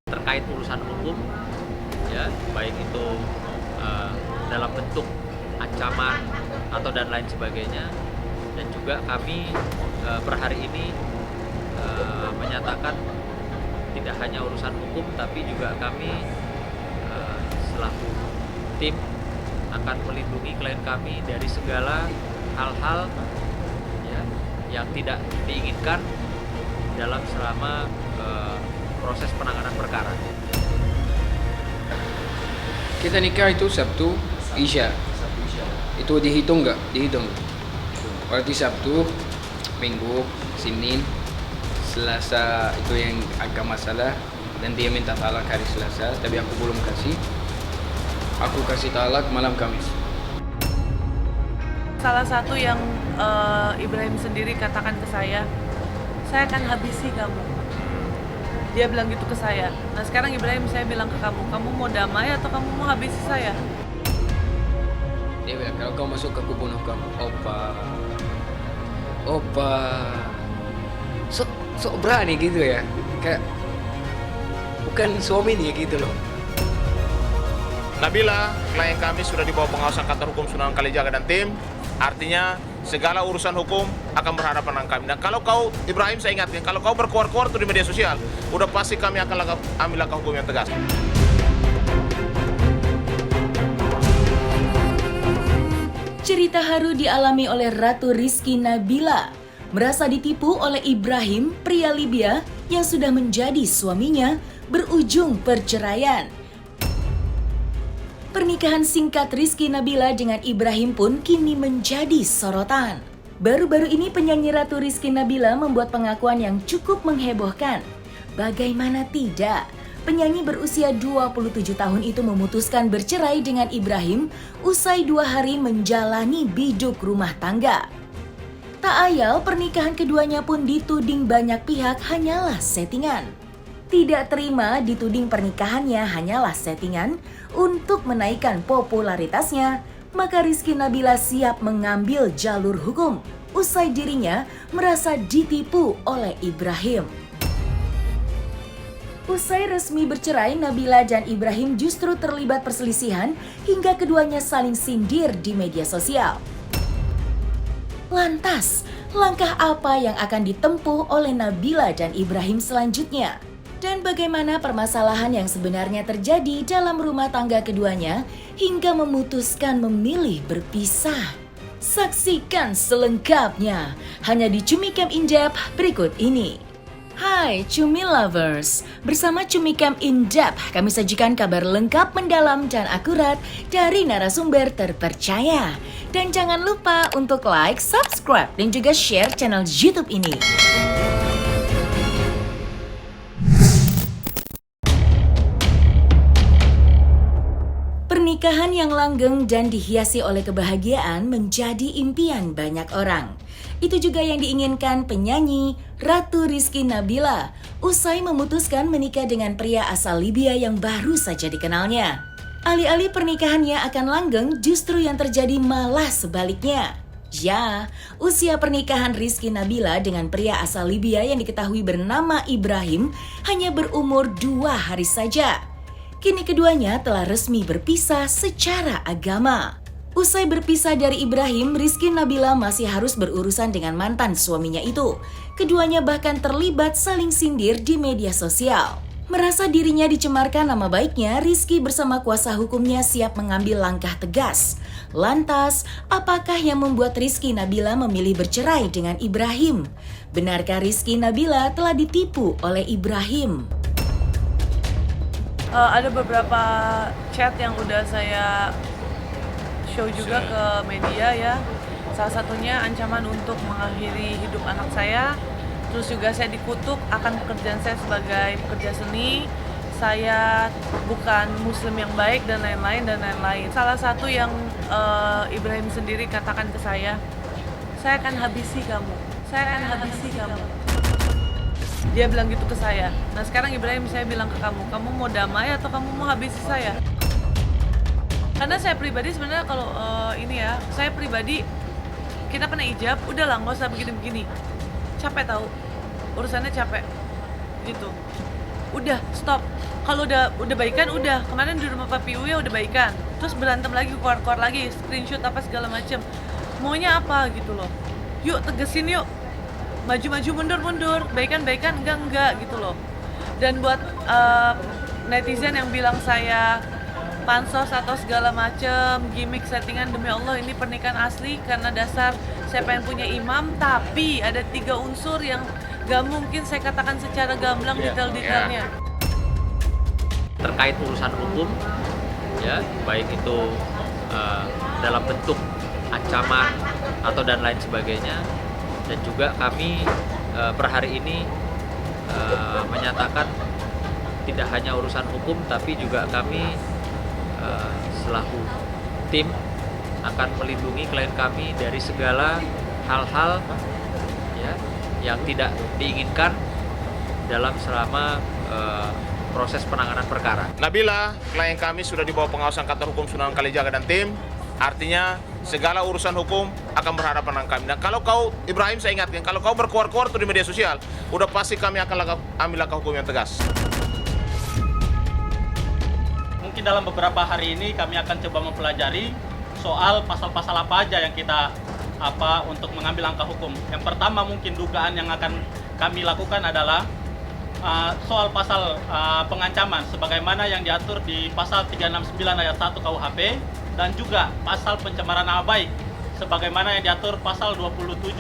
terkait urusan hukum, ya, baik itu dalam bentuk ancaman atau dan lain sebagainya. Dan juga kami per hari ini menyatakan tidak hanya urusan hukum, tapi juga kami selaku tim akan melindungi klien kami dari segala hal-hal ya, yang tidak diinginkan dalam selama proses penanganan perkara. Kita nikah itu Sabtu Isya. Itu dihitung nggak? Dihitung. Berarti Sabtu, Minggu, Senin, Selasa itu yang agak masalah, dan dia minta talak hari Selasa, tapi aku belum kasih. Aku kasih talak malam Kamis. Salah satu yang Ibrahim sendiri katakan ke saya akan habisi kamu. Dia bilang gitu ke saya. Nah sekarang Ibrahim, saya bilang ke kamu mau damai atau kamu mau habisi saya? Dia bilang, kalau kau masuk aku bunuh kamu. Opa, sok berani gitu ya, kayak bukan suami dia gitu loh. Nabila, klien kami sudah di bawah pengawasan kantor hukum Sunan Kalijaga dan tim. Artinya segala urusan hukum akan berhadapan dengan kami. Dan kalau kau, Ibrahim, saya ingatkan, kalau kau berkuar-kuar tuh di media sosial, udah pasti kami akan ambil langkah hukum yang tegas. Cerita haru dialami oleh Ratu Rizky Nabila, merasa ditipu oleh Ibrahim, pria Libya yang sudah menjadi suaminya, berujung perceraian. Pernikahan singkat Rizky Nabila dengan Ibrahim pun kini menjadi sorotan. Baru-baru ini penyanyi Ratu Rizky Nabila membuat pengakuan yang cukup menghebohkan. Bagaimana tidak? Penyanyi berusia 27 tahun itu memutuskan bercerai dengan Ibrahim usai 2 hari menjalani biduk rumah tangga. Tak ayal pernikahan keduanya pun dituding banyak pihak hanyalah settingan. Tidak terima dituding pernikahannya hanyalah settingan untuk menaikkan popularitasnya, maka Rizky Nabila siap mengambil jalur hukum usai dirinya merasa ditipu oleh Ibrahim. Usai resmi bercerai, Nabila dan Ibrahim justru terlibat perselisihan hingga keduanya saling sindir di media sosial. Lantas, langkah apa yang akan ditempuh oleh Nabila dan Ibrahim selanjutnya? Dan bagaimana permasalahan yang sebenarnya terjadi dalam rumah tangga keduanya hingga memutuskan memilih berpisah? Saksikan selengkapnya hanya di Cumi Camp In Depth berikut ini. Hai Cumi Lovers, bersama Cumi Camp In Depth kami sajikan kabar lengkap, mendalam, dan akurat dari narasumber terpercaya. Dan jangan lupa untuk like, subscribe, dan juga share channel YouTube ini. Pernikahan yang langgeng dan dihiasi oleh kebahagiaan menjadi impian banyak orang. Itu juga yang diinginkan penyanyi Ratu Rizky Nabila usai memutuskan menikah dengan pria asal Libya yang baru saja dikenalnya. Alih-alih pernikahannya akan langgeng, justru yang terjadi malah sebaliknya. Ya, usia pernikahan Rizky Nabila dengan pria asal Libya yang diketahui bernama Ibrahim hanya berumur 2 hari saja. Kini keduanya telah resmi berpisah secara agama. Usai berpisah dari Ibrahim, Rizky Nabila masih harus berurusan dengan mantan suaminya itu. Keduanya bahkan terlibat saling sindir di media sosial. Merasa dirinya dicemarkan nama baiknya, Rizky bersama kuasa hukumnya siap mengambil langkah tegas. Lantas, apakah yang membuat Rizky Nabila memilih bercerai dengan Ibrahim? Benarkah Rizky Nabila telah ditipu oleh Ibrahim? Ada beberapa chat yang udah saya show juga ke media ya. Salah satunya ancaman untuk mengakhiri hidup anak saya. Terus juga saya dikutuk akan pekerjaan saya sebagai pekerja seni. Saya bukan muslim yang baik dan lain-lain. Salah satu yang Ibrahim sendiri katakan ke saya akan habisi kamu. Dia bilang gitu ke saya. Nah sekarang Ibrahim, saya bilang ke kamu mau damai atau kamu mau habisi saya? Karena saya pribadi sebenarnya kalau saya pribadi, kita pernah ijab, udahlah nggak usah begini-begini. Capek tahu, urusannya capek, gitu. udah stop. Kalau udah baikan, udah kemarin di rumah Papi Uya udah baikan, terus berantem lagi, keluar lagi, screenshot apa segala macem. Maunya apa gitu loh? Yuk tegesin yuk, maju mundur, baikan enggak gitu loh. Dan buat netizen yang bilang saya pansos atau segala macem, gimmick settingan, demi Allah ini pernikahan asli karena dasar saya pengen punya imam, tapi ada 3 unsur yang gak mungkin saya katakan secara gamblang detail-detailnya. Terkait urusan hukum, ya baik itu dalam bentuk ancaman atau dan lain sebagainya, dan juga kami per hari ini menyatakan tidak hanya urusan hukum, tapi juga kami selaku tim akan melindungi klien kami dari segala hal-hal ya yang tidak diinginkan dalam selama proses penanganan perkara. Nabila, klien kami sudah di bawah pengawasan kantor hukum Sunan Kalijaga dan tim. Artinya segala urusan hukum akan berhadapan dengan kami. Dan kalau kau, Ibrahim, saya ingatkan, kalau kau berkuar-kuar tuh di media sosial, udah pasti kami akan ambil langkah hukum yang tegas. Mungkin dalam beberapa hari ini kami akan coba mempelajari soal pasal-pasal apa aja yang kita untuk mengambil langkah hukum. Yang pertama mungkin dugaan yang akan kami lakukan adalah soal pasal pengancaman sebagaimana yang diatur di pasal 369 ayat 1 KUHP dan juga pasal pencemaran nama baik sebagaimana yang diatur pasal 27,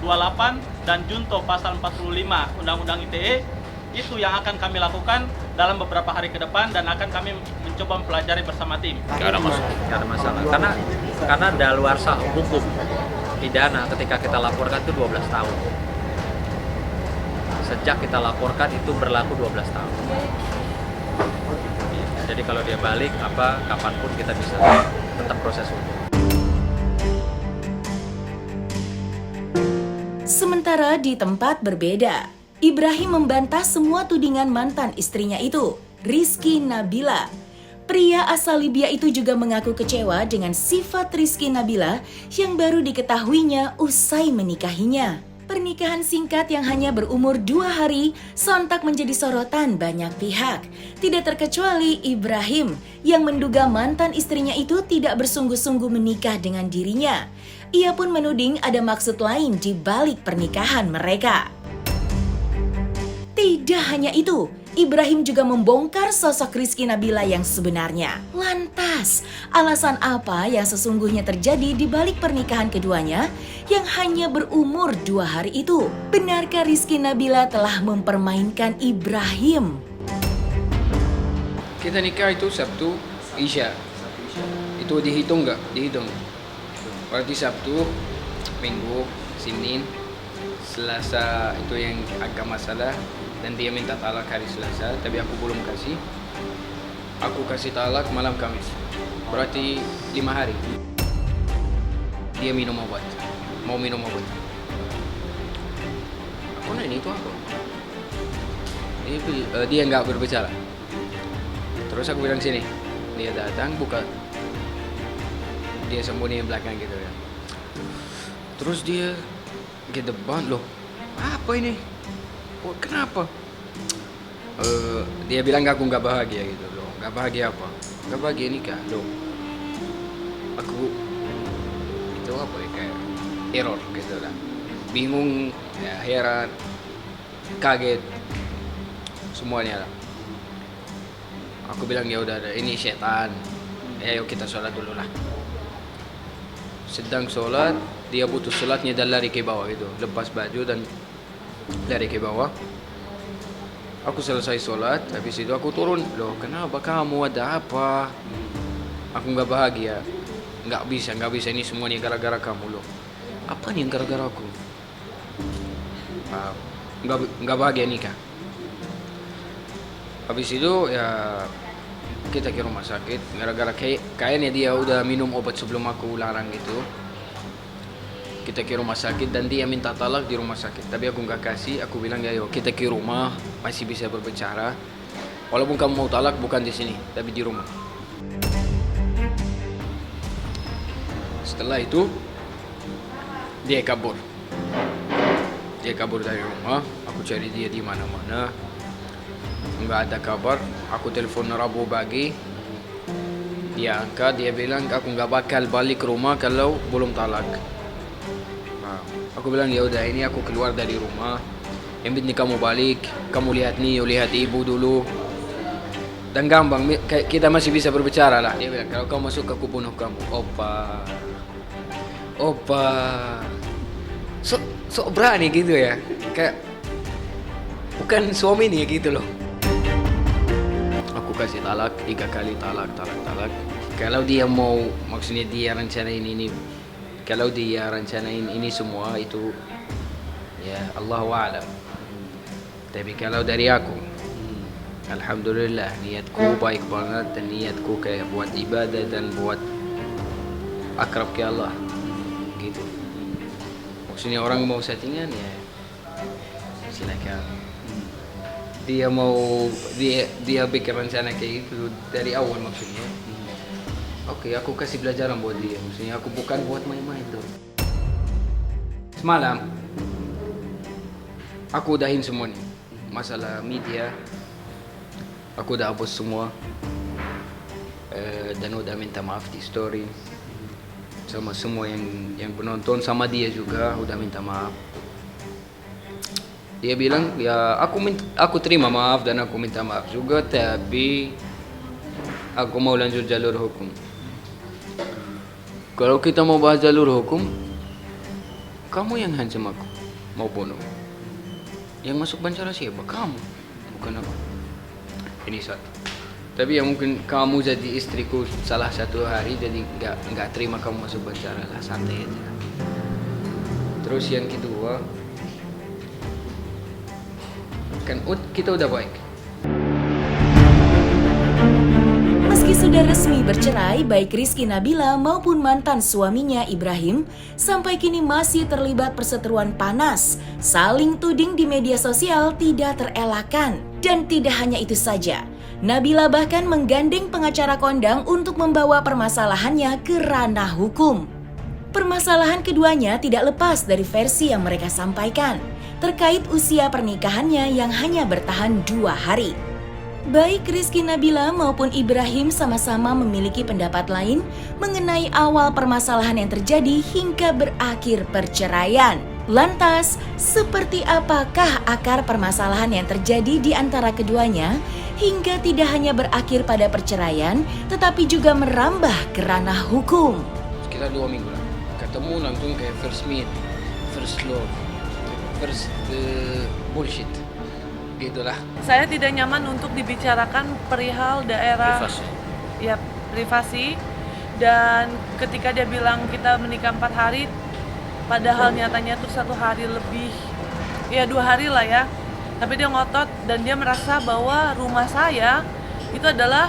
28 dan junto pasal 45 Undang-Undang ITE. Itu yang akan kami lakukan dalam beberapa hari ke depan dan akan kami mencoba mempelajari bersama tim. Gak ada masalah. Nggak ada masalah. Karena daluarsa hukum pidana ketika kita laporkan itu 12 tahun. Sejak kita laporkan itu berlaku 12 tahun. Jadi kalau dia balik kapanpun kita bisa tetap proses hukum. Sementara di tempat berbeda, Ibrahim membantah semua tudingan mantan istrinya itu, Rizky Nabila. Pria asal Libya itu juga mengaku kecewa dengan sifat Rizky Nabila yang baru diketahuinya usai menikahinya. Pernikahan singkat yang hanya berumur 2 hari sontak menjadi sorotan banyak pihak. Tidak terkecuali Ibrahim yang menduga mantan istrinya itu tidak bersungguh-sungguh menikah dengan dirinya. Ia pun menuding ada maksud lain di balik pernikahan mereka. Tidak hanya itu, Ibrahim juga membongkar sosok Rizky Nabila yang sebenarnya. Lantas, alasan apa yang sesungguhnya terjadi di balik pernikahan keduanya yang hanya berumur 2 hari itu? Benarkah Rizky Nabila telah mempermainkan Ibrahim? Kita nikah itu Sabtu, Isya. Itu dihitung nggak? Dihitung. Berarti Sabtu, Minggu, Senin, Selasa itu yang agak masalah. Dan dia minta talak hari Selasa, tapi aku belum kasih. Aku kasih talak malam Kamis. Berarti 5 hari. Dia minum obat. Mau minum obat. Aku nanya itu apa? Dia nggak berbicara. Terus aku bilang sini. Dia datang buka. Dia sembunyi di belakang gitu ya. Terus dia ke depan, loh apa ini? Oh, kenapa? Dia bilang aku nggak bahagia gitu loh. Nggak bahagia apa? Nggak bahagia nikah loh. Aku itu apa ya, kayak error gitu lah. Bingung, ya, heran, kaget, semuanya lah. Aku bilang ya udah, ini setan. Ayo kita sholat dulu lah. Sedang sholat, dia putus sholatnya dan lari ke bawah gitu, lepas baju dan lari ke bawah. Aku selesai sholat, habis itu aku turun. Loh kenapa kamu, ada apa? Aku nggak bahagia. Nggak bisa, ini semuanya gara-gara kamu loh. Apa nih yang gara-gara aku? Nggak bahagia nikah. Habis itu ya kita ke rumah sakit. Gara-gara kayaknya dia udah minum obat sebelum aku larang gitu. Kita ke rumah sakit dan dia minta talak di rumah sakit. Tapi aku nggak kasih. Aku bilang ya yuk kita ke rumah, masih bisa berbicara. Walaupun kamu mau talak bukan di sini, tapi di rumah. Setelah itu dia kabur. Dia kabur dari rumah. Aku cari dia di mana-mana. nggak ada kabar. Aku telepon Rabu pagi, dia angkat, dia bilang aku nggak bakal balik ke rumah kalau belum talak. Nah, aku bilang ya udah, ini aku keluar dari rumah, yang penting kamu balik, kamu lihat Nio, lihat ibu dulu, dan gampang kita masih bisa berbicara lah. Dia bilang kalau kamu masuk aku bunuh kamu. Opa, so berani gitu ya, kayak bukan suami nih gitu loh. Aku kasih talak 3 kali, talak. Kalau dia mau, maksudnya dia rencanain ini, kalau dia rencanain ini semua itu ya Allahu a'lam. Tapi kalau dari aku, alhamdulillah niatku baik banget, dan niatku kayak buat ibadah dan buat akrab ke Allah gitu. Maksudnya orang mau settingan ya silakan. Dia mau dia bikin rencana kayak gitu dari awal maksudnya. Oke, aku kasih pelajaran buat dia. Maksudnya aku bukan buat main-main tuh. Semalam aku udahin semua nih. Masalah media aku udah hapus semua. Dan udah minta maaf di story sama semua yang penonton, sama dia juga udah minta maaf. Dia bilang ya aku terima maaf dan aku minta maaf juga, tapi aku mau lanjut jalur hukum. Kalau kita mau bahas jalur hukum, kamu yang hancam aku, mau bunuh. Yang masuk penjara siapa? Kamu, bukan aku. Ini satu. Tapi ya mungkin kamu jadi istriku salah satu hari, jadi nggak terima kamu masuk penjara lah, santai aja. Terus yang kedua, kan kita udah baik. Meski sudah resmi bercerai, baik Rizky Nabila maupun mantan suaminya Ibrahim sampai kini masih terlibat perseteruan panas. Saling tuding di media sosial tidak terelakkan. Dan tidak hanya itu saja, Nabila bahkan menggandeng pengacara kondang untuk membawa permasalahannya ke ranah hukum. Permasalahan keduanya tidak lepas dari versi yang mereka sampaikan terkait usia pernikahannya yang hanya bertahan 2 hari. Baik Rizky Nabila maupun Ibrahim sama-sama memiliki pendapat lain mengenai awal permasalahan yang terjadi hingga berakhir perceraian. Lantas, seperti apakah akar permasalahan yang terjadi di antara keduanya hingga tidak hanya berakhir pada perceraian, tetapi juga merambah ke ranah hukum? Sekitar 2 minggu lah. Ketemu langsung kayak first meet, first love, first bullshit. Gitulah. Saya tidak nyaman untuk dibicarakan perihal daerah privasi. Dan ketika dia bilang kita menikah 4 hari, padahal nyatanya tuh 1 hari lebih, ya 2 hari lah ya. Tapi dia ngotot dan dia merasa bahwa rumah saya itu adalah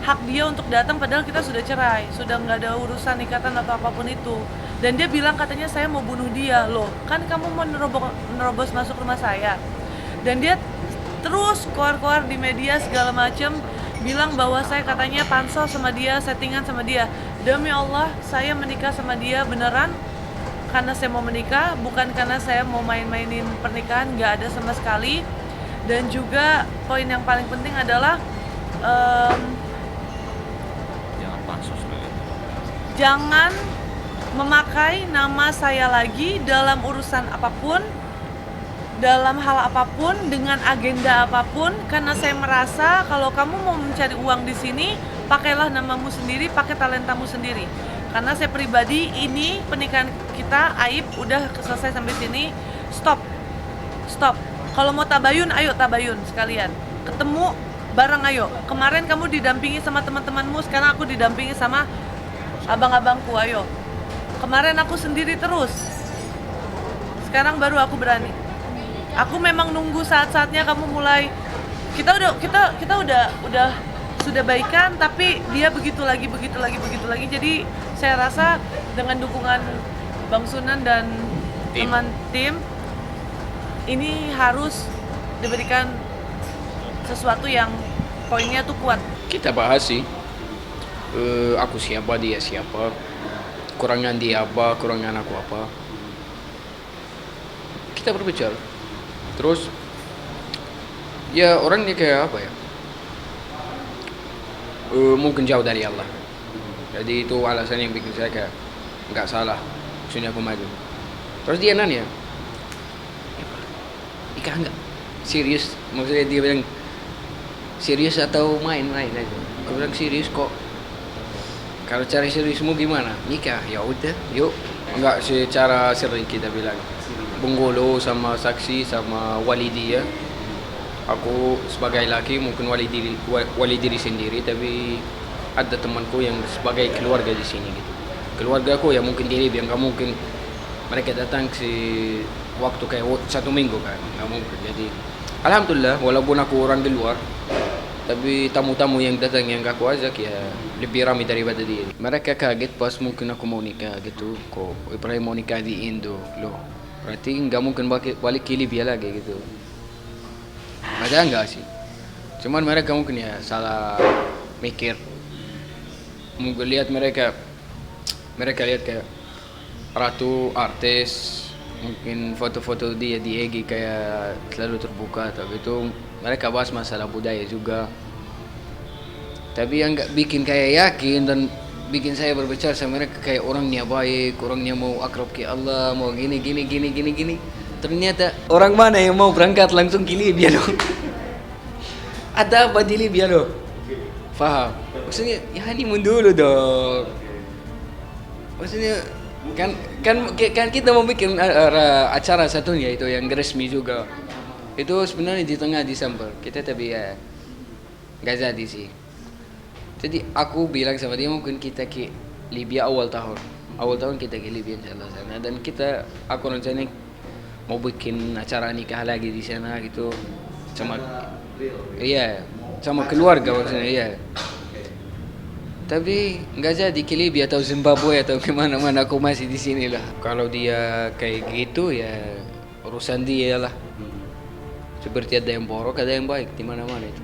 hak dia untuk datang, padahal kita sudah cerai, sudah nggak ada urusan ikatan atau apapun itu. Dan dia bilang katanya saya mau bunuh dia. Loh, kan kamu mau nerobos masuk rumah saya. Dan dia terus keluar di media segala macam bilang bahwa saya katanya pansel sama dia, settingan sama dia. Demi Allah, saya menikah sama dia beneran karena saya mau menikah, bukan karena saya mau main-mainin pernikahan, nggak ada sama sekali. Dan juga poin yang paling penting adalah jangan memakai nama saya lagi dalam urusan apapun, dalam hal apapun, dengan agenda apapun, karena saya merasa kalau kamu mau mencari uang di sini, pakailah namamu sendiri, pakai talentamu sendiri. Karena saya pribadi, ini pernikahan kita aib, udah selesai sampai sini, stop. Kalau mau tabayun, ayo tabayun sekalian. Ketemu bareng, ayo. Kemarin kamu didampingi sama teman-temanmu, sekarang aku didampingi sama abang-abangku, ayo. Kemarin aku sendiri terus, sekarang baru aku berani. Aku memang nunggu saat-saatnya kamu mulai. Kita udah sudah baikan, tapi dia begitu lagi. Jadi saya rasa dengan dukungan Bang Sunan dan teman tim, ini harus diberikan sesuatu yang poinnya tuh kuat. Kita bahas sih, aku siapa, dia siapa, kurangan dia apa, kurangan aku apa. Kita berbicara. Terus Ya orangnya kayak apa ya? Mungkin jauh dari Allah. Jadi itu alasan yang bikin saya kayak nggak salah maksudnya aku maju. Terus dia nanya, nikah nggak? Serius? Maksudnya dia bilang serius atau main-main aja? Aku bilang serius kok. Kalau cari seriusmu gimana? Nikah? Ya udah, yuk. Enggak secara sering kita bilang. Bunggolo sama saksi sama wali dia. Aku sebagai laki mungkin wali diri sendiri, tapi ada temanku yang sebagai keluarga di sini gitu. Keluarga aku ya mungkin di Libya, nggak mungkin mereka datang waktu kayak 1 minggu kan, nggak mungkin. Jadi alhamdulillah walaupun aku orang di luar, tapi tamu-tamu yang datang yang aku ajak ya lebih ramai daripada dia. Mereka kaget pas mungkin aku mau nikah gitu, kok Ibrahim mau nikah di Indo, loh berarti nggak mungkin balik ke Libya lagi gitu. Ada enggak sih? Cuman mereka mungkin ya salah mikir. Mungkin lihat mereka lihat kayak ratu artis, mungkin foto-foto dia di EG kayak selalu terbuka atau gitu. Mereka bahas masalah budaya juga. Tapi yang nggak bikin kayak yakin dan bikin saya berbicara sama mereka kayak orangnya baik, orangnya mau akrab ke Allah, mau gini. Ternyata orang mana yang mau berangkat langsung ke Libya loh? Ada apa di Libya loh? Faham? Maksudnya ya honeymoon dulu dong. Maksudnya kan kita mau bikin acara satunya itu yang resmi juga. Itu sebenarnya di tengah Desember. Kita tapi ya nggak jadi sih. Jadi aku bilang sama dia mungkin kita ke Libya awal tahun. Awal tahun kita ke Libya insyaallah sana. Dan aku rencana mau bikin acara nikah lagi di sana gitu sama sama keluarga maksudnya iya. Tapi nggak jadi ke Libya atau Zimbabwe atau kemana-mana, aku masih di sini lah. Kalau dia kayak gitu ya urusan dia lah. Seperti ada yang borok ada yang baik di mana-mana itu.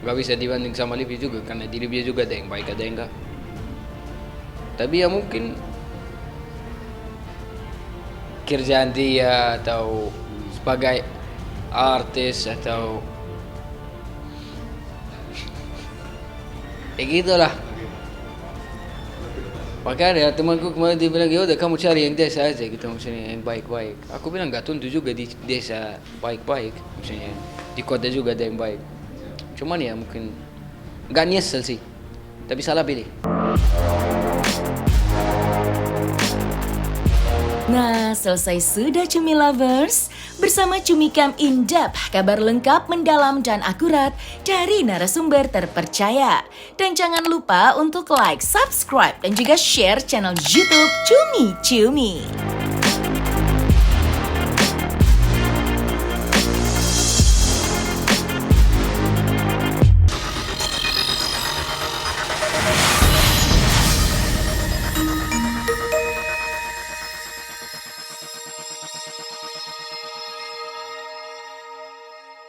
Nggak bisa dibanding sama Libya juga karena di Libya juga ada yang baik ada yang enggak. Tapi ya mungkin kerjaan dia atau sebagai artis atau gitulah. Makanya temanku kemarin dia bilang ya udah kamu cari yang desa aja gitu maksudnya yang baik-baik. Aku bilang nggak tentu juga di desa baik-baik maksudnya di kota juga ada yang baik. Cuman ya mungkin nggak nyesel sih, tapi salah pilih. Nah, selesai sudah Cumi Lovers. Bersama Cumi Cam In Depth, kabar lengkap, mendalam, dan akurat dari narasumber terpercaya. Dan jangan lupa untuk like, subscribe, dan juga share channel YouTube Cumi Cumi.